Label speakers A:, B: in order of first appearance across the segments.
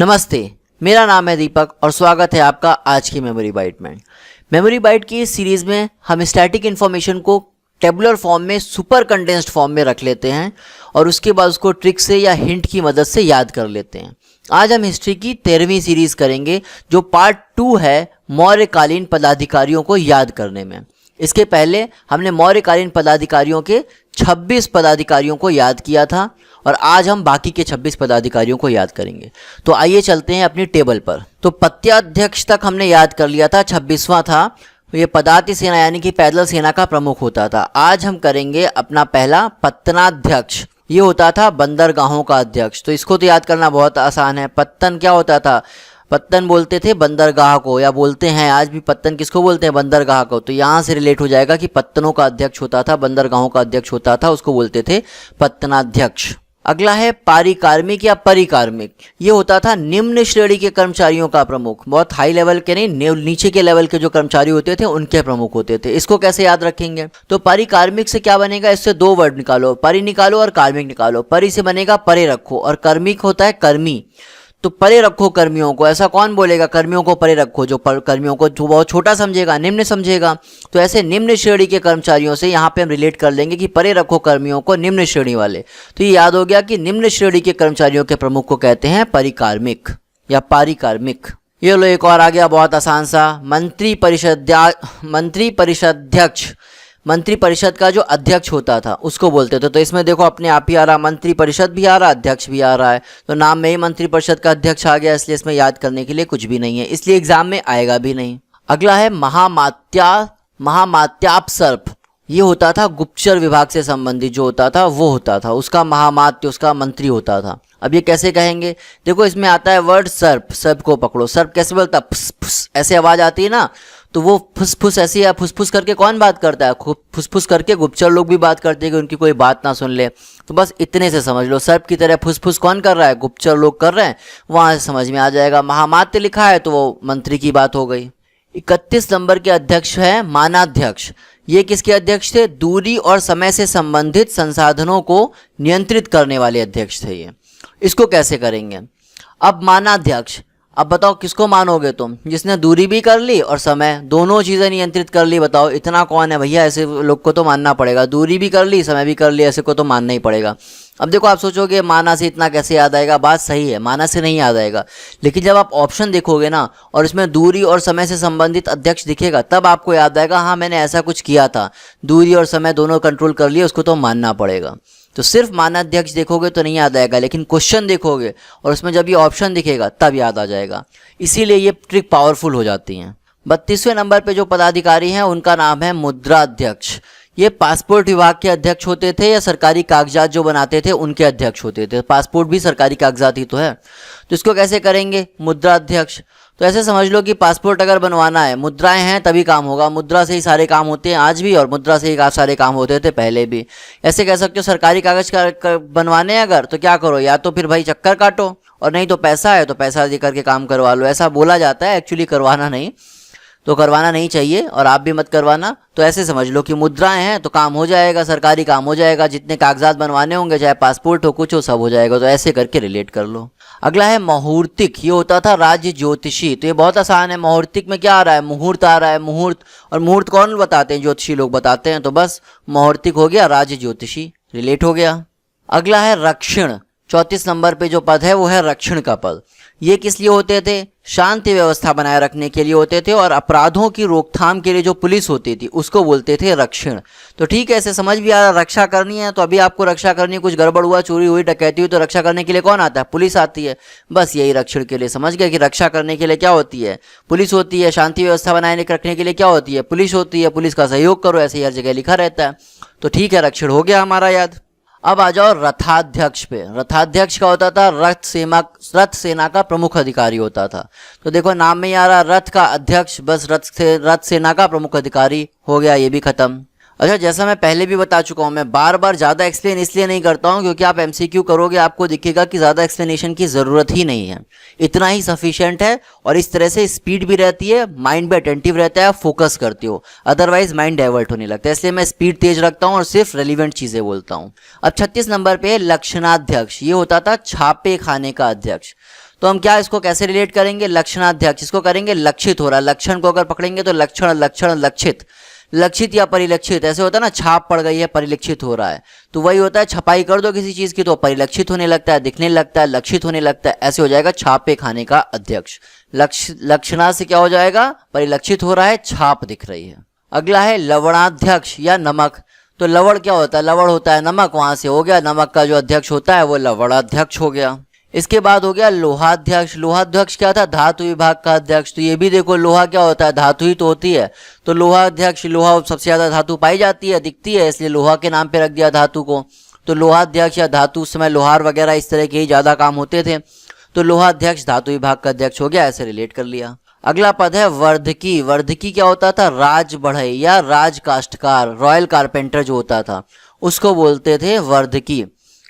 A: नमस्ते, मेरा नाम है दीपक और स्वागत है आपका आज की मेमोरी बाइट में। मेमोरी बाइट की इस सीरीज़ में हम स्टैटिक इन्फॉर्मेशन को टेबुलर फॉर्म में सुपर कंडेंस्ड फॉर्म में रख लेते हैं और उसके बाद उसको ट्रिक से या हिंट की मदद से याद कर लेते हैं। आज हम हिस्ट्री की 13वीं सीरीज़ करेंगे जो पार्ट 2 है मौर्यकालीन पदाधिकारियों को याद करने में। इसके पहले हमने मौर्यकालीन पदाधिकारियों के 26 पदाधिकारियों को याद किया था और आज हम बाकी के 26 पदाधिकारियों को याद करेंगे। तो आइए चलते हैं अपनी टेबल पर। तो पत्याध्यक्ष तक हमने याद कर लिया था, 26वां था। ये पदाति सेना यानी कि पैदल सेना का प्रमुख होता था। आज हम करेंगे अपना पहला पत्तनाध्यक्ष। ये होता था बंदरगाहों का अध्यक्ष। तो इसको तो याद करना बहुत आसान है। पत्तन क्या होता था? पत्तन बोलते थे बंदरगाह को, या बोलते हैं आज भी पत्तन किसको बोलते हैं? बंदरगाह को। तो यहाँ से रिलेट हो जाएगा कि पत्तनों का अध्यक्ष होता था, बंदरगाहों का अध्यक्ष होता था, उसको बोलते थे पत्तनाध्यक्ष। अगला है पारिकार्मिक या परिकार्मिक। ये होता था निम्न श्रेणी के कर्मचारियों का प्रमुख। बहुत हाई लेवल के नहीं, नीचे के लेवल के जो कर्मचारी होते थे उनके प्रमुख होते थे। इसको कैसे याद रखेंगे? तो पारिकार्मिक से क्या बनेगा? इससे दो वर्ड निकालो, परि निकालो और कार्मिक निकालो। परि से बनेगा परे रखो और कर्मिक होता है कर्मी। तो परे रखो कर्मियों को। ऐसा कौन बोलेगा कर्मियों को परे रखो? जो कर्मियों को जो बहुत छोटा समझेगा, निम्न समझेगा। तो ऐसे निम्न श्रेणी के कर्मचारियों से यहाँ पे हम रिलेट कर लेंगे कि परे रखो कर्मियों को, निम्न श्रेणी वाले। तो ये याद हो गया कि निम्न श्रेणी के कर्मचारियों के प्रमुख को कहते हैं परिकार्मिक या पारिकार्मिक। ये लो एक और आ गया बहुत आसान सा, मंत्री परिषदाध्यक्ष। मंत्री परिषद का जो अध्यक्ष होता था उसको बोलते थे। तो इसमें देखो अपने आप ही आ रहा, मंत्री परिषद भी आ रहा, अध्यक्ष भी आ रहा है। तो नाम में ही मंत्री परिषद का अध्यक्ष आ गया, इसलिए इसमें याद करने के लिए कुछ भी नहीं है, इसलिए एग्जाम में आएगा भी नहीं। अगला है महामात्यापसर्प। ये होता था गुप्तचर विभाग से संबंधित जो होता था वो होता था, उसका महामात्य उसका मंत्री होता था। अब ये कैसे कहेंगे? देखो इसमें आता है वर्ड सर्प। सर्प को पकड़ो। सर्प कैसे बोलता? फुस फुस, ऐसे आवाज आती है ना, तो वो फुस फुस ऐसी है। फुस फुस करके कौन बात करता है? फुस फुस करके गुप्तचर लोग भी बात करते हैं कि उनकी कोई बात ना सुन ले। तो बस इतने से समझ लो, सर्प की तरह फुस फुस कौन कर रहा है? गुप्तचर लोग कर रहे हैं। वहां से समझ में आ जाएगा। महामात्य लिखा है तो वो मंत्री की बात हो गई। 31 नंबर के अध्यक्ष है मानाध्यक्ष। ये किसके अध्यक्ष थे? दूरी और समय से संबंधित संसाधनों को नियंत्रित करने वाले अध्यक्ष थे ये। इसको कैसे करेंगे? अब मानाध्यक्ष, अब बताओ किसको मानोगे तुम? जिसने दूरी भी कर ली और समय, दोनों चीज़ें नियंत्रित कर ली। बताओ इतना कौन है भैया? ऐसे लोग को तो मानना पड़ेगा। दूरी भी कर ली, समय भी कर ली, ऐसे को तो मानना ही पड़ेगा। अब देखो आप सोचोगे माना से इतना कैसे याद आएगा? बात सही है, माना से नहीं याद आएगा, लेकिन जब आप ऑप्शन देखोगे ना और इसमें दूरी और समय से संबंधित अध्यक्ष दिखेगा तब आपको याद आएगा हाँ मैंने ऐसा कुछ किया था, दूरी और समय दोनों कंट्रोल कर लिए, उसको तो मानना पड़ेगा। तो सिर्फ मानाध्यक्ष देखोगे तो नहीं याद आएगा, लेकिन क्वेश्चन देखोगे और उसमें जब ये ऑप्शन दिखेगा तब याद आ जाएगा। इसीलिए ये ट्रिक पावरफुल हो जाती हैं। 32वें नंबर पे जो पदाधिकारी हैं उनका नाम है मुद्राध्यक्ष। ये पासपोर्ट विभाग के अध्यक्ष होते थे या सरकारी कागजात जो बनाते थे उनके अध्यक्ष होते थे। पासपोर्ट भी सरकारी कागजात ही तो है। तो इसको कैसे करेंगे? मुद्राध्यक्ष। तो ऐसे समझ लो कि पासपोर्ट अगर बनवाना है, मुद्राएं हैं तभी काम होगा। मुद्रा से ही सारे काम होते हैं आज भी और मुद्रा से ही सारे काम होते थे पहले भी। ऐसे कह सकते हो सरकारी कागज का बनवाने अगर तो क्या करो, या तो फिर भाई चक्कर काटो और नहीं तो पैसा है तो पैसा दे करके काम करवा लो। ऐसा बोला जाता है, एक्चुअली करवाना नहीं, तो करवाना नहीं चाहिए और आप भी मत करवाना। तो ऐसे समझ लो कि मुद्राएं हैं तो काम हो जाएगा, सरकारी काम हो जाएगा, जितने कागजात बनवाने होंगे चाहे पासपोर्ट हो कुछ हो सब हो जाएगा। तो ऐसे करके रिलेट कर लो। अगला है मुहूर्तिक। ये होता था राज्य ज्योतिषी। तो ये बहुत आसान है। मुहूर्तिक में क्या आ रहा है? मुहूर्त आ रहा है, मुहूर्त। और मुहूर्त कौन बताते हैं? ज्योतिषी लोग बताते हैं। तो बस मुहूर्तिक हो गया, राज्य ज्योतिषी, रिलेट हो गया। अगला है रक्षण। 34 नंबर पे जो पद है वो है रक्षण का पद। ये किस लिए होते थे? शांति व्यवस्था बनाए रखने के लिए होते थे और अपराधों की रोकथाम के लिए जो पुलिस होती थी उसको बोलते थे रक्षण। तो ठीक है, ऐसे समझ भी आ रहा, रक्षा करनी है तो अभी आपको रक्षा करनी है, कुछ गड़बड़ हुआ, चोरी हुई, डकैती हुई तो रक्षा करने के लिए कौन आता है? पुलिस आती है। बस यही रक्षण के लिए समझ गए कि रक्षा करने के लिए क्या होती है? पुलिस होती है। शांति व्यवस्था बनाए रखने के लिए क्या होती है? पुलिस होती है। पुलिस का सहयोग करो, ऐसे हर जगह लिखा रहता है। तो ठीक है, रक्षण हो गया हमारा याद। अब आ जाओ रथाध्यक्ष पे। रथाध्यक्ष का होता था रथ सेना का प्रमुख अधिकारी होता था। तो देखो नाम में ही आ रहा रथ का अध्यक्ष, बस रथ सेना का प्रमुख अधिकारी हो गया, ये भी खत्म। अच्छा, जैसा मैं पहले भी बता चुका हूँ, मैं बार बार ज़्यादा एक्सप्लेन इसलिए नहीं करता हूँ क्योंकि आप एमसीक्यू करोगे आपको दिखेगा कि ज़्यादा एक्सप्लेनेशन की ज़रूरत ही नहीं है, इतना ही सफिशिएंट है। और इस तरह से स्पीड भी रहती है, माइंड भी अटेंटिव रहता है, फोकस करते हो, अदरवाइज माइंड डाइवर्ट होने लगता है। इसलिए मैं स्पीड तेज रखता हूँ और सिर्फ रेलिवेंट चीज़ें बोलता हूँ। अब 36 नंबर पे लक्षणाध्यक्ष, ये होता था छापे खाने का अध्यक्ष। तो हम क्या इसको कैसे रिलेट करेंगे, लक्षणाध्यक्ष, इसको करेंगे लक्षित हो रहा है, लक्षण को अगर पकड़ेंगे तो लक्षण, लक्षण, लक्षित, लक्षित या परिलक्षित, ऐसे होता है ना, छाप पड़ गई है परिलक्षित हो रहा है, तो वही होता है, छपाई कर दो किसी चीज की तो परिलक्षित होने लगता है, दिखने लगता है, लक्षित होने लगता है, ऐसे हो जाएगा छापे खाने का अध्यक्ष। लक्षणा से क्या हो जाएगा, परिलक्षित हो रहा है, छाप दिख रही है। अगला है लवणाध्यक्ष या नमक। तो लवण क्या होता है, लवण होता है नमक, वहां से हो गया नमक का जो अध्यक्ष होता है वो लवणाध्यक्ष हो गया। इसके बाद हो गया लोहाध्यक्ष। लोहाध्यक्ष क्या था, धातु विभाग का अध्यक्ष। तो ये भी देखो लोहा क्या होता है, धातु ही तो होती है, तो लोहाध्यक्ष, लोहा सबसे ज्यादा धातु पाई जाती है, दिखती है, इसलिए लोहा के नाम पे रख दिया धातु को। तो लोहाध्यक्ष या धातु, उस समय लोहार वगैरह इस तरह के ही ज्यादा काम होते थे, तो लोहाध्यक्ष धातु विभाग का अध्यक्ष हो गया, ऐसे रिलेट कर लिया। अगला पद है वर्धकी। वर्धकी क्या होता था, राज बढ़ई या राज काष्ठकार, रॉयल कारपेंटर जो होता था उसको बोलते थे वर्धकी।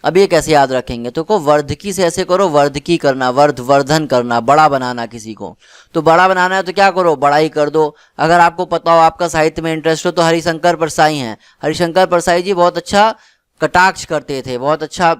A: अब ये कैसे याद रखेंगे, तो को वर्धकी से ऐसे करो, वर्धकी करना, वर्धन करना, बड़ा बनाना किसी को, तो बड़ा बनाना है तो क्या करो, बड़ाई कर दो। अगर आपको पता हो, आपका साहित्य में इंटरेस्ट हो, तो हरिशंकर परसाई हैं, हरिशंकर परसाई जी बहुत अच्छा कटाक्ष करते थे, बहुत अच्छा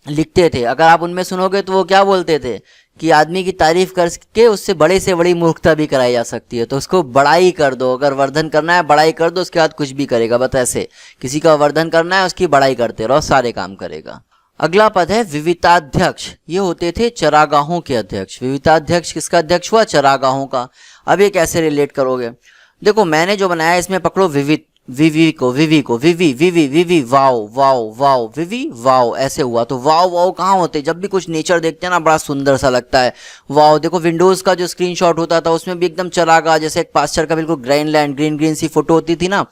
A: लिखते थे। अगर आप उनमें सुनोगे तो वो क्या बोलते थे कि आदमी की तारीफ करके उससे बड़े से बड़ी मूर्खता भी कराई जा सकती है, तो उसको बड़ाई कर दो। अगर वर्धन करना है बड़ाई कर दो, उसके बाद कुछ भी करेगा, बस ऐसे किसी का वर्धन करना है उसकी बड़ाई करते रहो, सारे काम करेगा। अगला पद है विविताध्यक्ष। ये होते थे चरागाहों के अध्यक्ष। विविताध्यक्ष किसका अध्यक्ष हुआ, चरागाहों का। अब ये कैसे रिलेट करोगे, देखो मैंने जो बनाया इसमें पकड़ो विविध, विवि को विवि विवि विवि वाव वाव वाव विवि वाव, ऐसे हुआ। तो वाव वाव कहाँ होते, जब भी कुछ नेचर देखते हैं ना बड़ा सुंदर सा लगता है, वाव। देखो विंडोज का जो स्क्रीनशॉट होता था उसमें भी एकदम चरागाह, जैसे एक पास्चर का बिल्कुल ग्रीनलैंड, ग्रीन ग्रीन सी फोटो होती थी ना,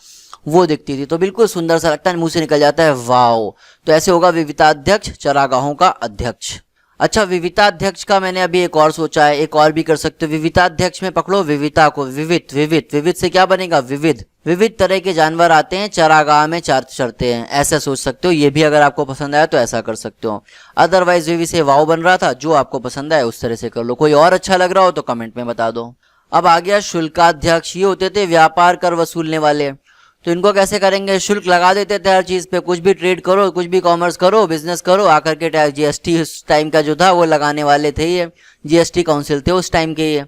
A: वो दिखती थी, तो बिल्कुल सुंदर सा लगता है, मुंह से निकल जाता है वाव। तो ऐसे होगा विविताध्यक्ष, चरागाहों का अध्यक्ष। अच्छा, विविताध्यक्ष का मैंने अभी एक और सोचा है, एक और भी कर सकते हो। विविताध्यक्ष में पकड़ो विविता को, विविध, विविध, विविध से क्या बनेगा, विविध। विविध तरह के जानवर आते हैं चरागाह में, चरते हैं, ऐसा सोच सकते हो। ये भी अगर आपको पसंद आया तो ऐसा कर सकते हो। अदरवाइज विवि से वाव बन रहा था, जो आपको पसंद आए उस तरह से कर लो। कोई और अच्छा लग रहा हो तो कमेंट में बता दो। अब आ गया शुल्काध्यक्ष। ये होते थे व्यापार कर वसूलने वाले। तो इनको कैसे करेंगे, शुल्क लगा देते थे हर चीज पे, कुछ भी ट्रेड करो, कुछ भी कॉमर्स करो, बिजनेस करो, आकर के टैक्स, जीएसटी उस टाइम का जो था वो लगाने वाले थे, ये जीएसटी काउंसिल थे उस टाइम के ये।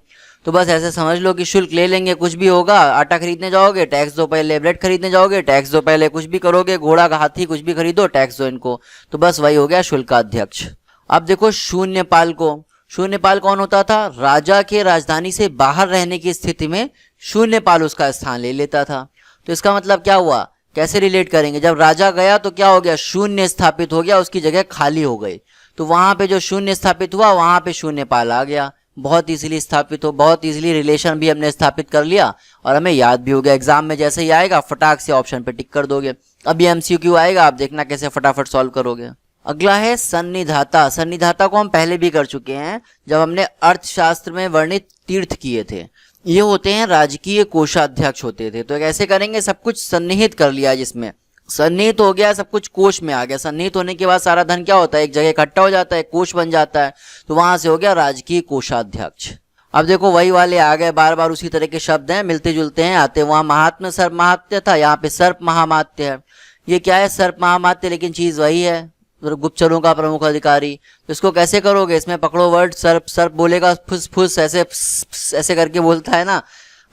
A: तो बस ऐसे समझ लो कि शुल्क ले लेंगे, कुछ भी होगा, आटा खरीदने जाओगे टैक्स दो पहले, ब्रेड खरीदने जाओगे टैक्स दो पहले, कुछ भी करोगे, घोड़ा का हाथी कुछ भी खरीदो टैक्स दो इनको। तो बस वही हो गया शुल्काध्यक्ष। अब देखो शून्यपाल को। शून्यपाल कौन होता था, राजा के राजधानी से बाहर रहने की स्थिति में शून्यपाल उसका स्थान ले लेता था। तो इसका मतलब क्या हुआ, कैसे रिलेट करेंगे, जब राजा गया तो क्या हो गया, शून्य स्थापित हो गया, उसकी जगह खाली हो गई। तो वहां पे जो शून्य स्थापित हुआ वहां पे शून्यपाल आ गया, बहुत इजीली स्थापित हो, बहुत इजीली रिलेशन भी हमने स्थापित कर लिया और हमें याद भी हो गया। एग्जाम में जैसे ही आएगा फटाक से ऑप्शन पे टिक कर दोगे। अभी एमसीक्यू आएगा, आप देखना कैसे फटाफट सॉल्व करोगे। अगला है सन्निधाता। सन्निधाता को हम पहले भी कर चुके हैं जब हमने अर्थशास्त्र में वर्णित तीर्थ किए थे। ये होते हैं राजकीय कोषाध्यक्ष होते थे। तो कैसे करेंगे, सब कुछ सन्निहित कर लिया, जिसमें सन्निहित हो गया, सब कुछ कोष में आ गया। सन्निहित होने के बाद सारा धन क्या होता है, एक जगह इकट्ठा हो जाता है, कोष बन जाता है। तो वहां से हो गया राजकीय कोषाध्यक्ष। अब देखो वही वाले आ गए, बार बार उसी तरह के शब्द हैं, मिलते जुलते हैं, आते। वहां महात्म्य सर्प महात्म्य था, यहाँ पे सर्प महामात्य है। ये क्या है, सर्प महामात्य, लेकिन चीज वही है, गुप्तचरों का प्रमुख अधिकारी। तो इसको कैसे करोगे, इसमें पकड़ो वर्ड सर्प। सर्प बोलेगा फुस फुस, ऐसे करके बोलता है ना,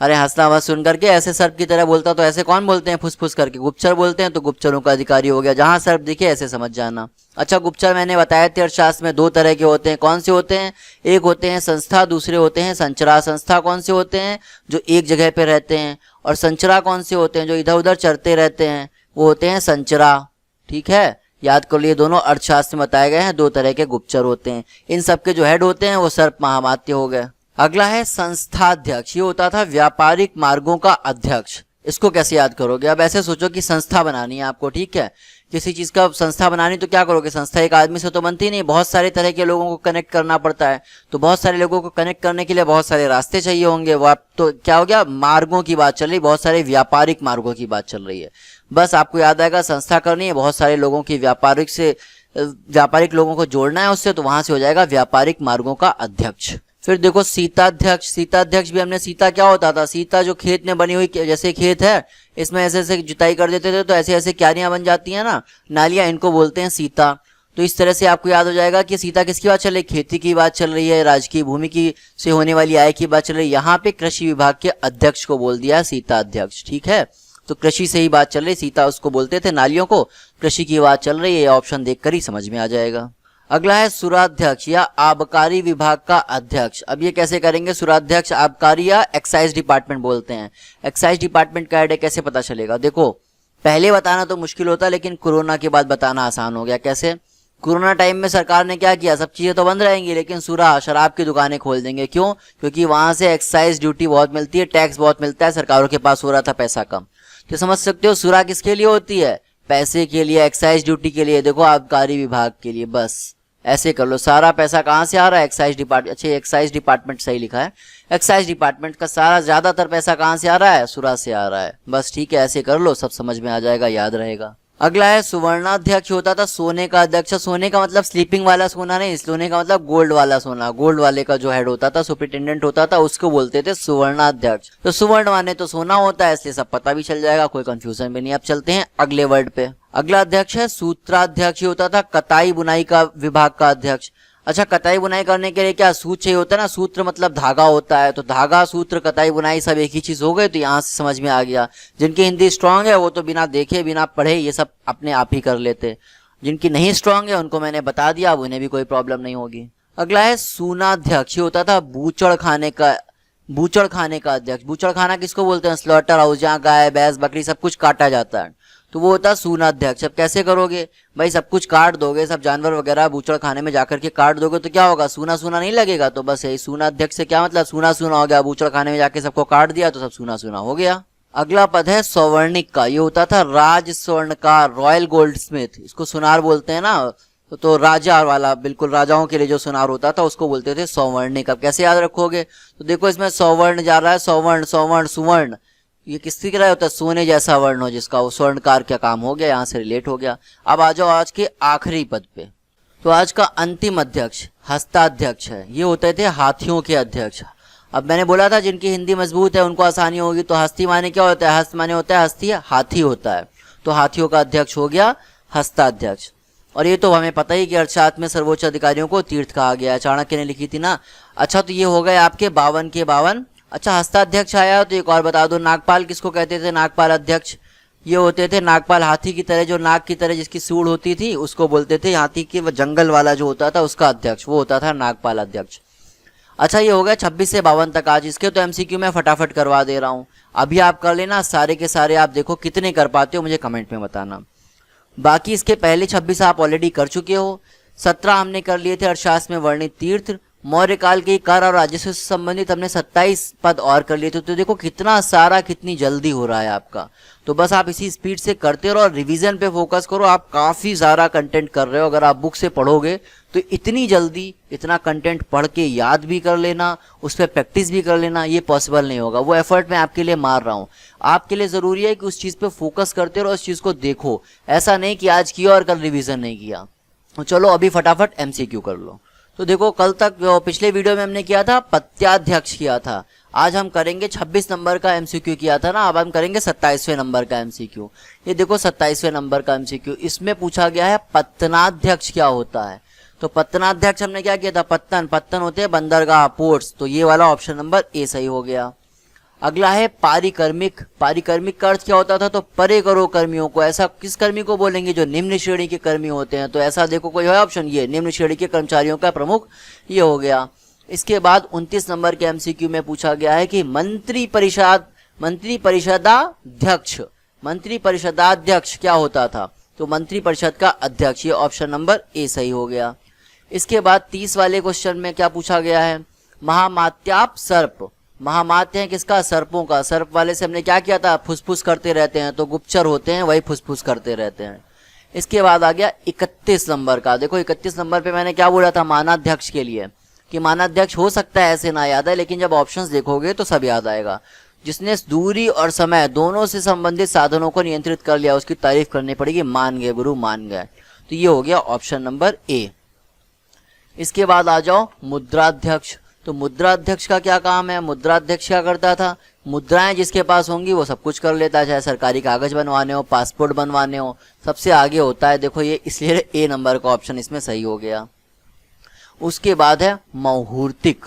A: अरे हंसना मत सुन करके, ऐसे सर्प की तरह बोलता। तो ऐसे कौन बोलते हैं, फुस फुस करके, गुप्तचर बोलते हैं। तो गुप्तचरों का अधिकारी हो गया, जहां सर्प दिखे ऐसे समझ जाना। अच्छा, गुप्तचर मैंने बताया थे अर्थशास्त्र में दो तरह के होते हैं। कौन से होते हैं, एक होते हैं संस्था, दूसरे होते हैं संचरा। संस्था कौन से होते हैं, जो एक जगह पे रहते हैं, और संचरा कौन से होते हैं, जो इधर उधर चरते रहते हैं, वो होते हैं संचरा। ठीक है, याद कर लिए, दोनों अर्थशास्त्र में बताए गए हैं, दो तरह के गुप्तचर होते हैं। इन सबके जो हेड होते हैं वो सर्प महामात्य हो गए। अगला है संस्थाध्यक्ष। ये होता था व्यापारिक मार्गों का अध्यक्ष। इसको कैसे याद करोगे, अब ऐसे सोचो कि संस्था बनानी है आपको, ठीक है, किसी चीज का संस्था बनानी, तो क्या करोगे, संस्था एक आदमी से तो बनती नहीं, बहुत सारे तरह के लोगों को कनेक्ट करना पड़ता है। तो बहुत सारे लोगों को कनेक्ट करने के लिए बहुत सारे रास्ते चाहिए होंगे। वो आप तो क्या हो गया, मार्गों की बात चल रही, बहुत सारे व्यापारिक मार्गों की बात चल रही है। बस आपको याद आएगा, संस्था करनी है, बहुत सारे लोगों की व्यापारिक लोगों को जोड़ना है उससे, तो वहां से हो जाएगा व्यापारिक मार्गों का अध्यक्ष। फिर देखो सीताध्यक्ष। सीताध्यक्ष भी हमने, सीता क्या होता था, सीता जो खेत में बनी हुई, जैसे खेत है इसमें ऐसे ऐसे जुताई कर देते थे तो ऐसे ऐसे क्यारियां बन जाती हैं ना, नालियां, इनको बोलते हैं सीता। तो इस तरह से आपको याद हो जाएगा कि सीता किसकी बात चल रही है, खेती की बात चल रही है, राजकीय भूमि की से होने वाली आय की बात चल रही है। यहाँ पे कृषि विभाग के अध्यक्ष को बोल दिया सीता अध्यक्ष, ठीक है। तो कृषि से ही बात चल रही, सीता उसको बोलते थे नालियों को, कृषि की बात चल रही है, ऑप्शन देखकर ही समझ में आ जाएगा। अगला है सुराध्यक्ष या आबकारी विभाग का अध्यक्ष। अब ये कैसे करेंगे, सुराध्यक्ष आबकारी या एक्साइज डिपार्टमेंट बोलते हैं। एक्साइज डिपार्टमेंट का आइडिया कैसे पता चलेगा, देखो पहले बताना तो मुश्किल होता है, लेकिन कोरोना के बाद बताना आसान हो गया। कैसे, कोरोना टाइम में सरकार ने क्या किया, सब चीजें तो बंद रहेंगी लेकिन शराब की दुकानें खोल देंगे। क्यों, क्योंकि वहां से एक्साइज ड्यूटी बहुत मिलती है, टैक्स बहुत मिलता है, सरकारों के पास हो रहा था पैसा कम। तो समझ सकते हो सुरा किसके लिए होती है, पैसे के लिए, एक्साइज ड्यूटी के लिए, देखो आबकारी विभाग के लिए। बस ऐसे कर लो, सारा पैसा कहाँ से आ रहा है, एक्साइज डिपार्टमेंट। अच्छा एक्साइज डिपार्टमेंट सही लिखा है, एक्साइज डिपार्टमेंट का सारा ज्यादातर पैसा कहाँ से आ रहा है, सुरा से आ रहा है। बस ठीक है, ऐसे कर लो, सब समझ में आ जाएगा, याद रहेगा। अगला है सुवर्णाध्यक्ष होता था सोने का अध्यक्ष। सोने का मतलब स्लीपिंग वाला सोना नहीं, सोने का मतलब गोल्ड वाला सोना। गोल्ड वाले का जो हेड होता था, सुपरिटेंडेंट होता था, उसको बोलते थे सुवर्णाध्यक्ष। तो सुवर्ण माने तो सोना होता है, इसलिए सब पता भी चल जाएगा, कोई कंफ्यूजन भी नहीं। अब चलते हैं अगले वर्ड पे। अगला अध्यक्ष है सूत्राध्यक्ष। होता था कताई बुनाई का विभाग का अध्यक्ष। अच्छा कताई बुनाई करने के लिए क्या सूत्र चाहिए होता है ना, सूत्र मतलब धागा होता है, तो धागा सूत्र कताई बुनाई सब एक ही चीज हो गए, तो यहाँ से समझ में आ गया। जिनकी हिंदी स्ट्रांग है वो तो बिना देखे बिना पढ़े ये सब अपने आप ही कर लेते, जिनकी नहीं स्ट्रांग है उनको मैंने बता दिया, अब उन्हें भी कोई प्रॉब्लम नहीं होगी। अगला है सूनाध्यक्ष। होता था बूचड़ खाने का अध्यक्ष। बूचड़ खाना किसको बोलते हैं, स्लॉटर हाउस जहाँ गाय भैंस बकरी सब कुछ काटा जाता है, तो वो होता है सूनाध्यक्ष। अब कैसे करोगे भाई, सब कुछ काट दोगे, सब जानवर वगैरह बूचड़ खाने में जाकर के काट दोगे तो क्या होगा, सूना सूना नहीं लगेगा। तो बस यही सूनाध्यक्ष से क्या मतलब, सूना सूना हो गया, बूचड़ खाने में जाके सबको काट दिया तो सब सूना सूना हो गया। अगला पद है सौवर्णिक का। ये होता था राज स्वर्णकार, रॉयल गोल्ड स्मिथ, इसको सुनार बोलते हैं ना, तो राजा वाला, बिल्कुल राजाओं के लिए जो सुनार होता था उसको बोलते थे सौवर्णिक। अब कैसे याद रखोगे, तो देखो इसमें सौवर्ण जा रहा है, सौवर्ण सौवर्ण सुवर्ण, ये किसकी तरह होता है, सोने जैसा वर्ण हो जिसका, वो स्वर्णकार का काम हो गया, यहाँ से रिलेट हो गया। अब आ जाओ आज के आखिरी पद पे। तो आज का अंतिम अध्यक्ष हस्ताध्यक्ष है। ये होते थे हाथियों के अध्यक्ष। अब मैंने बोला था जिनकी हिंदी मजबूत है उनको आसानी होगी, तो हस्ती माने क्या होता है, हस्त माने होता है हस्ती, हाथी होता है, तो हाथियों का अध्यक्ष हो गया हस्ताध्यक्ष। और ये तो हमें पता ही कि अर्थशास्त्र में सर्वोच्च अधिकारियों को तीर्थ कहा गया है, चाणक्य ने लिखी थी ना। अच्छा तो ये हो गए आपके 52 के 52। अच्छा हस्ताध्यक्ष आया तो एक और बता दो, नागपाल किसको कहते थे, नागपाल अध्यक्ष। ये होते थे नागपाल, हाथी की तरह, जो नाग की तरह जिसकी सूंड होती थी उसको बोलते थे, हाथी के जंगल वाला जो होता था उसका अध्यक्ष, वो होता था नागपाल अध्यक्ष। अच्छा ये हो गया 26 से 52 तक आज। इसके तो एमसीक्यू में फटाफट करवा दे रहा हूँ, अभी आप कर लेना सारे के सारे, आप देखो कितने कर पाते हो मुझे कमेंट में बताना। बाकी इसके पहले 26 आप ऑलरेडी कर चुके हो। 17 हमने कर लिए थे अर्थशास्त्र में वर्णित तीर्थ, मौर्य काल के कर और राजस्व से संबंधित हमने 27 पद और कर लिए थे। तो देखो कितना सारा, कितनी जल्दी हो रहा है आपका। तो बस आप इसी स्पीड से करते रहो और रिवीजन पे फोकस करो, आप काफी सारा कंटेंट कर रहे हो। अगर आप बुक से पढ़ोगे तो इतनी जल्दी इतना कंटेंट पढ़ के याद भी कर लेना, उस पर प्रैक्टिस भी कर लेना, ये पॉसिबल नहीं होगा। वो एफर्ट मैं आपके लिए मार रहा हूँ, आपके लिए जरूरी है कि उस चीज पे फोकस करते रहो, उस चीज को देखो। ऐसा नहीं कि आज किया और कल रिविजन नहीं किया। तो चलो अभी फटाफट एमसीक्यू कर लो। तो देखो कल तक पिछले वीडियो में हमने किया था पत्याध्यक्ष किया था, आज हम करेंगे 26 नंबर का एमसीक्यू किया था ना, अब हम करेंगे 27वें नंबर का एमसीक्यू। ये देखो 27वें नंबर का एमसीक्यू, इसमें पूछा गया है पत्तनाध्यक्ष क्या होता है। तो पत्तनाध्यक्ष हमने क्या किया था, पत्तन होते हैं बंदरगाह, पोर्ट्स, तो ये वाला ऑप्शन नंबर ए सही हो गया। अगला है पारिकर्मिक। पारिकर्मिक का अर्थ क्या होता था, तो परे करो कर्मियों को। ऐसा किस कर्मी को बोलेंगे, जो निम्न श्रेणी के कर्मी होते हैं। तो ऐसा देखो कोई है ऑप्शन, ये निम्न श्रेणी के कर्मचारियों का प्रमुख, ये हो गया। इसके बाद 29 नंबर के एमसीक्यू में पूछा गया है कि मंत्री परिषदाध्यक्ष क्या होता था। तो मंत्री परिषद का अध्यक्ष, ये ऑप्शन नंबर ए सही हो गया। इसके बाद 30 वाले क्वेश्चन में क्या पूछा गया है, महामात्याप सर्प। महामात्य है किसका, सर्पों का। सर्प वाले से हमने क्या किया था, फुसफुस करते रहते हैं, तो गुप्तचर होते हैं, वही फुसफुस करते रहते हैं। इसके बाद आ गया 31 नंबर का। देखो 31 नंबर पे मैंने क्या बोला था मानाध्यक्ष के लिए, कि मानाध्यक्ष हो सकता है ऐसे ना याद है, लेकिन जब ऑप्शंस देखोगे तो सब याद आएगा। जिसने दूरी और समय दोनों से संबंधित साधनों को नियंत्रित कर लिया, उसकी तारीफ करनी पड़ेगी, मान गए गुरु मान गए। तो ये हो गया ऑप्शन नंबर ए। इसके बाद आ जाओ मुद्राध्यक्ष। तो मुद्रा अध्यक्ष का क्या काम है? मुद्रा अध्यक्ष क्या करता था? मुद्राएं जिसके पास होंगी वो सब कुछ कर लेता है, चाहे सरकारी कागज बनवाने हो, पासपोर्ट बनवाने हो, सबसे आगे होता है। देखो ये इसलिए ए नंबर का ऑप्शन इसमें सही हो गया। उसके बाद है मुहूर्तिक।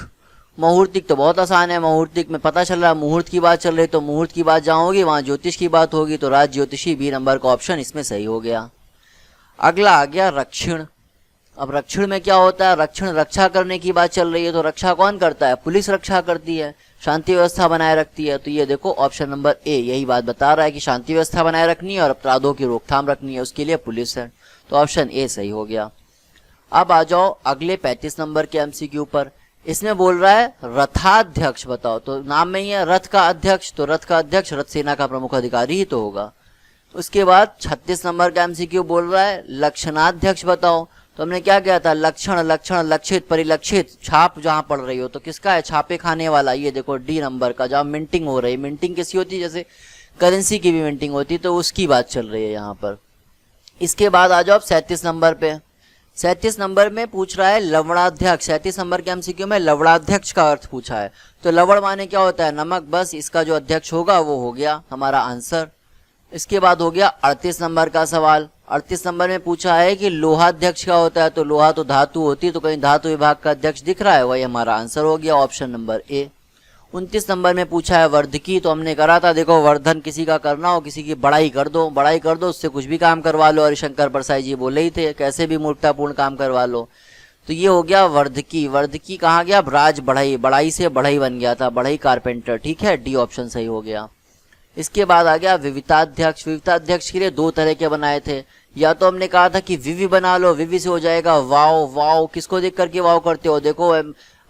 A: मुहूर्तिक तो बहुत आसान है। मुहूर्तिक में पता चल रहा है मुहूर्त की बात चल रही, तो मुहूर्त की बात जहाँ होगी वहाँ ज्योतिष की बात होगी, तो राज ज्योतिषी बी नंबर का ऑप्शन इसमें सही हो गया। अगला आ गया रक्षण। अब रक्षण में क्या होता है? रक्षण, रक्षा करने की बात चल रही है, तो रक्षा कौन करता है? पुलिस रक्षा करती है, शांति व्यवस्था बनाए रखती है। तो ये देखो ऑप्शन नंबर ए यही बात बता रहा है कि शांति व्यवस्था बनाए रखनी है और अपराधों की रोकथाम रखनी है, उसके लिए पुलिस है। तो ऑप्शन ए सही हो गया। अब आ जाओ अगले 35 नंबर के एमसीक्यू पर। इसमें बोल रहा है रथाध्यक्ष बताओ। तो नाम में ही है रथ का अध्यक्ष, तो रथ का अध्यक्ष रथ सेना का प्रमुख अधिकारी ही तो होगा। उसके बाद 36 नंबर का एमसीक्यू बोल रहा है लक्षणाध्यक्ष बताओ। तो हमने क्या किया था? लक्षण, लक्षण, लक्षित, परिलक्षित, छाप जहां पड़ रही हो, तो किसका है? छापे खाने वाला। ये देखो डी नंबर का, जहां मिंटिंग हो रही। मिंटिंग किसी होती है? जैसे करेंसी की भी मिंटिंग होती, तो उसकी बात चल रही है यहाँ पर। इसके बाद आ जाओ 37 नंबर पे। 37 नंबर में पूछ रहा है लवणाध्यक्ष। 37 नंबर के एमसीक्यू में लवणाध्यक्ष का अर्थ पूछा है। तो लवण माने क्या होता है? नमक। बस इसका जो अध्यक्ष होगा वो हो गया हमारा आंसर। इसके बाद हो गया 38 नंबर का सवाल। 38 नंबर में पूछा है कि लोहाध्यक्ष क्या होता है? तो लोहा तो धातु होती है, तो कहीं धातु विभाग का अध्यक्ष दिख रहा है? वही हमारा आंसर हो गया ऑप्शन नंबर ए। 29 नंबर में पूछा है वर्धकी। तो हमने करा था, देखो वर्धन किसी का करना हो, किसी की बड़ाई कर दो, बड़ाई कर दो, उससे कुछ भी काम करवा लो। हरिशंकर प्रसाद जी बोले ही थे कैसे भी मूर्खतापूर्ण काम करवा लो। तो ये हो गया वर्धकी। वर्धकी कहाँ गया? राज बढ़ई, बढ़ाई से बढ़ई बन गया था, बढ़ई कारपेंटर। ठीक है, डी ऑप्शन सही हो गया। इसके बाद आ गया विविताध्यक्ष। विविताध्यक्ष के लिए दो तरह के बनाए थे। या तो हमने कहा था कि विवि बना लो, विवि से हो जाएगा वाव। वाव किसको देख करके वाव करते हो? देखो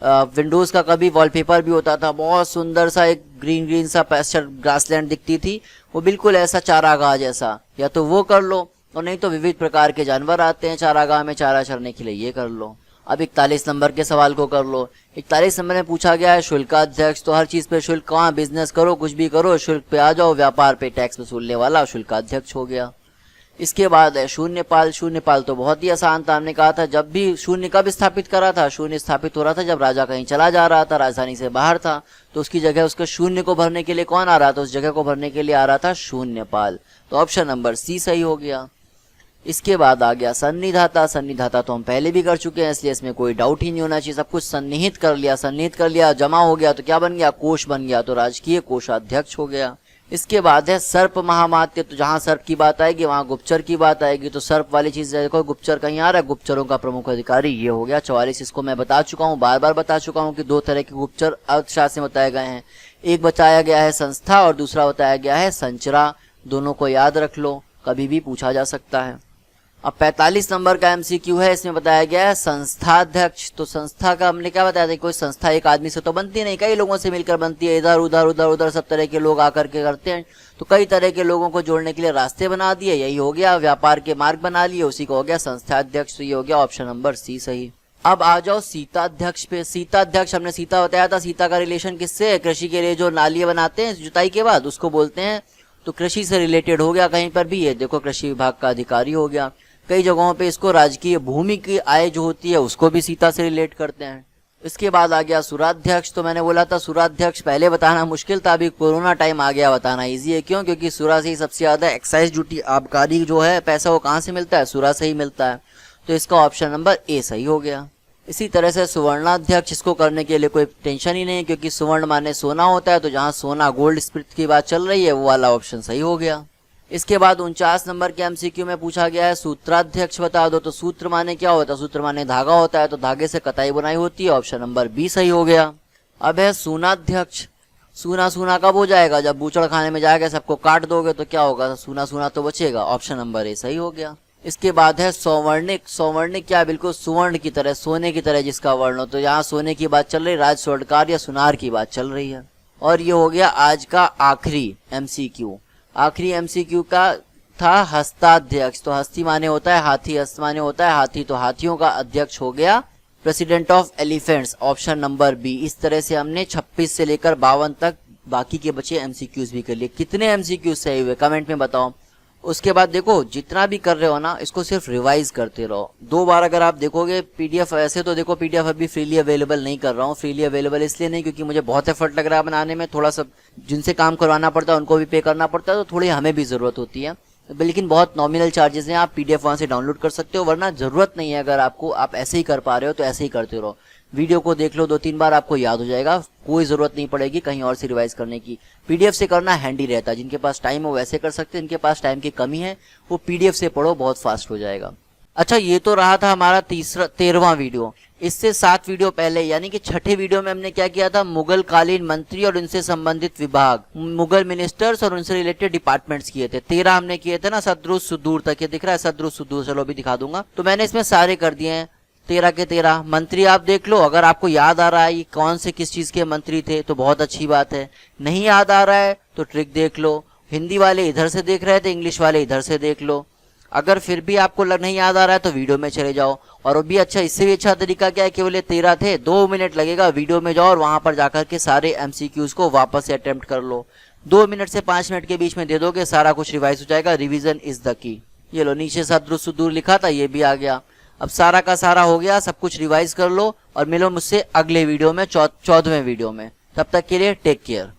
A: विंडोज का कभी वॉलपेपर भी होता था, बहुत सुंदर सा एक ग्रीन ग्रीन सा पेस्चर ग्रासलैंड दिखती थी, वो बिल्कुल ऐसा चारागाह जैसा। या तो वो कर लो, और नहीं तो विविध प्रकार के जानवर आते हैं चारागाह में चारा चरने के लिए, ये कर लो। अब 41 नंबर के सवाल को कर लो। 41 नंबर में पूछा गया है शुल्काध्यक्ष। तो हर चीज पे शुल्क, कहाँ बिजनेस करो कुछ भी करो शुल्क पे आ जाओ, व्यापार पे टैक्स वसूलने वाला शुल्काध्यक्ष हो गया। इसके बाद है शून्यपाल। शून्यपाल तो बहुत ही आसान था। हमने कहा था जब भी शून्य कब स्थापित करा था? शून्य स्थापित हो रहा था जब राजा कहीं चला जा रहा था, राजधानी से बाहर था, तो उसकी जगह उसके शून्य को भरने के लिए कौन आ रहा था? उस जगह को भरने के लिए आ रहा था शून्यपाल। तो ऑप्शन नंबर सी सही हो गया। इसके बाद आ गया सन्निधाता। सन्निधाता तो हम पहले भी कर चुके हैं, इसलिए इसमें कोई डाउट ही नहीं होना चाहिए। सब कुछ सन्निहित कर लिया, सन्निहित कर लिया, जमा हो गया, तो क्या बन गया? कोष बन गया, तो राजकीय कोषाध्यक्ष हो गया। इसके बाद है सर्प महामात्य। तो जहां सर्प की बात आएगी वहां गुप्तचर की बात आएगी। तो सर्प वाली चीज देखो, गुप्तचर कहीं आ रहा है, गुप्तचरों का प्रमुख अधिकारी, ये हो गया 44। इसको मैं बता चुका हूँ, बार बार बता चुका हूँ कि दो तरह के गुप्तचर अर्थशास्त्र में बताए गए हैं। एक बताया गया है संस्था और दूसरा बताया गया है संचरा। दोनों को याद रख लो, कभी भी पूछा जा सकता है। अब 45 नंबर का एमसीक्यू है, इसमें बताया गया है संस्थाध्यक्ष। तो संस्था का हमने क्या बताया था? कोई संस्था एक आदमी से तो बनती नहीं, कई लोगों से मिलकर बनती है। इधर उधर उधर उधर सब तरह के लोग आकर के करते हैं, तो कई तरह के लोगों को जोड़ने के लिए रास्ते बना दिए, यही हो गया। व्यापार के मार्ग बना लिए, उसी को हो गया संस्थाध्यक्ष। तो ये हो गया ऑप्शन नंबर सी सही। अब आ जाओ सीताध्यक्ष पे। सीताध्यक्ष हमने सीता बताया था, सीता का रिलेशन किससे है? कृषि के लिए जो नालियां बनाते हैं जुताई के बाद, उसको बोलते हैं। तो कृषि से रिलेटेड हो गया कहीं पर भी, ये देखो कृषि विभाग का अधिकारी हो गया। कई जगहों पे इसको राजकीय भूमि की आय जो होती है उसको भी सीता से रिलेट करते हैं। इसके बाद आ गया सुराध्यक्ष। तो मैंने बोला था सुराध्यक्ष पहले बताना मुश्किल था, अभी कोरोना टाइम आ गया, बताना इजी है। क्यों? क्योंकि सुरा से ही सबसे ज्यादा एक्साइज ड्यूटी, आबकारी जो है पैसा, वो कहाँ से मिलता है? सुरा से ही मिलता है। तो इसका ऑप्शन नंबर ए सही हो गया। इसी तरह से सुवर्णाध्यक्ष, इसको करने के लिए कोई टेंशन ही नहीं है, क्योंकि सुवर्ण माने सोना होता है, तो जहाँ सोना गोल्ड स्प्रिट की बात चल रही है वो वाला ऑप्शन सही हो गया। इसके बाद 49 नंबर के एमसीक्यू में पूछा गया है सूत्राध्यक्ष बता दो। तो सूत्र माने क्या होता है? सूत्र माने धागा होता है, तो धागे से कताई बुनाई होती है, ऑप्शन नंबर बी सही हो गया। अब है सूनाध्यक्ष। सूना सूना कब हो जाएगा? जब बूचड़ खाने में जाएगा, सबको काट दोगे तो क्या होगा? सूना सूना तो बचेगा, ऑप्शन नंबर ए सही हो गया। इसके बाद है सौवर्णिक। सौवर्णिक क्या? बिल्कुल सुवर्ण की तरह, सोने की तरह जिसका वर्ण हो। तो यहाँ सोने की बात चल रही, राज स्वर्णकार या सुनार की बात चल रही है। और ये हो गया आज का आखिरी एमसीक्यू। आखिरी एमसीक्यू का था हस्ताध्यक्ष। तो हस्ती माने होता है हाथी, हस्त माने होता है हाथी, तो हाथियों का अध्यक्ष हो गया president of elephants, option number b. इस तरह से हमने 26 से लेकर 52 तक बाकी के बचे एमसीक्यूज भी कर लिए। कितने एमसीक्यूज सही हुए कमेंट में बताओ। उसके बाद देखो जितना भी कर रहे हो ना, इसको सिर्फ रिवाइज करते रहो। 2 बार अगर आप देखोगे पीडीएफ, ऐसे तो देखो पीडीएफ अभी फ्रीली अवेलेबल नहीं कर रहा हूँ। फ्रीली अवेलेबल इसलिए नहीं क्योंकि मुझे बहुत एफर्ट लग रहा है बनाने में, थोड़ा सा जिनसे काम करवाना पड़ता है उनको भी पे करना पड़ता है, तो थोड़ी हमें भी ज़रूरत होती है, लेकिन बहुत नॉमिनल चार्जेस हैं। आप पीडीएफ वहाँ से डाउनलोड कर सकते हो, वरना ज़रूरत नहीं है। अगर आपको आप ऐसे ही कर पा रहे हो तो ऐसे ही करते रहो। वीडियो को देख लो 2-3 बार, आपको याद हो जाएगा, कोई ज़रूरत नहीं पड़ेगी कहीं और से रिवाइज करने की। पीडीएफ से करना हैंडी रहता है, जिनके पास टाइम हो वैसे कर सकते हैं, जिनके पास टाइम की कमी है वो पीडीएफ से पढ़ो, बहुत फास्ट हो जाएगा। अच्छा, ये तो रहा था हमारा 13वां वीडियो। इससे 7 वीडियो पहले यानी कि 6ठे वीडियो में हमने क्या किया था, मुगल कालीन मंत्री और उनसे संबंधित विभाग, मुगल मिनिस्टर्स और उनसे रिलेटेड डिपार्टमेंट्स किए थे। 13 हमने किए थे ना, सद्रुस सुदूर तक। ये दिख रहा है सद्रुस सुदूर, चलो अभी दिखा दूंगा। तो मैंने इसमें सारे कर दिए हैं 13 के 13 मंत्री। आप देख लो, अगर आपको याद आ रहा है ये कौन से किस चीज के मंत्री थे तो बहुत अच्छी बात है। नहीं याद आ रहा है तो ट्रिक देख लो, हिंदी वाले इधर से देख रहे थे, इंग्लिश वाले इधर से देख लो। अगर फिर भी आपको नहीं याद आ रहा है तो वीडियो में चले जाओ। और भी अच्छा, इससे भी अच्छा तरीका क्या है, केवल 13 थे, 2 मिनट लगेगा, वीडियो में जाओ और वहां पर जाकर के सारे एमसीक्यूज को वापस से अटेम्प्ट कर लो। 2 मिनट से 5 मिनट के बीच में दे दोगे, सारा कुछ रिवाइज हो जाएगा। Revision is the key. ये लो, नीचे सद्रुस सुदूर लिखा था, ये भी आ गया। अब सारा का सारा हो गया, सब कुछ रिवाइज कर लो और मिलो मुझसे अगले वीडियो में, 14वें वीडियो में। तब तक के लिए टेक केयर।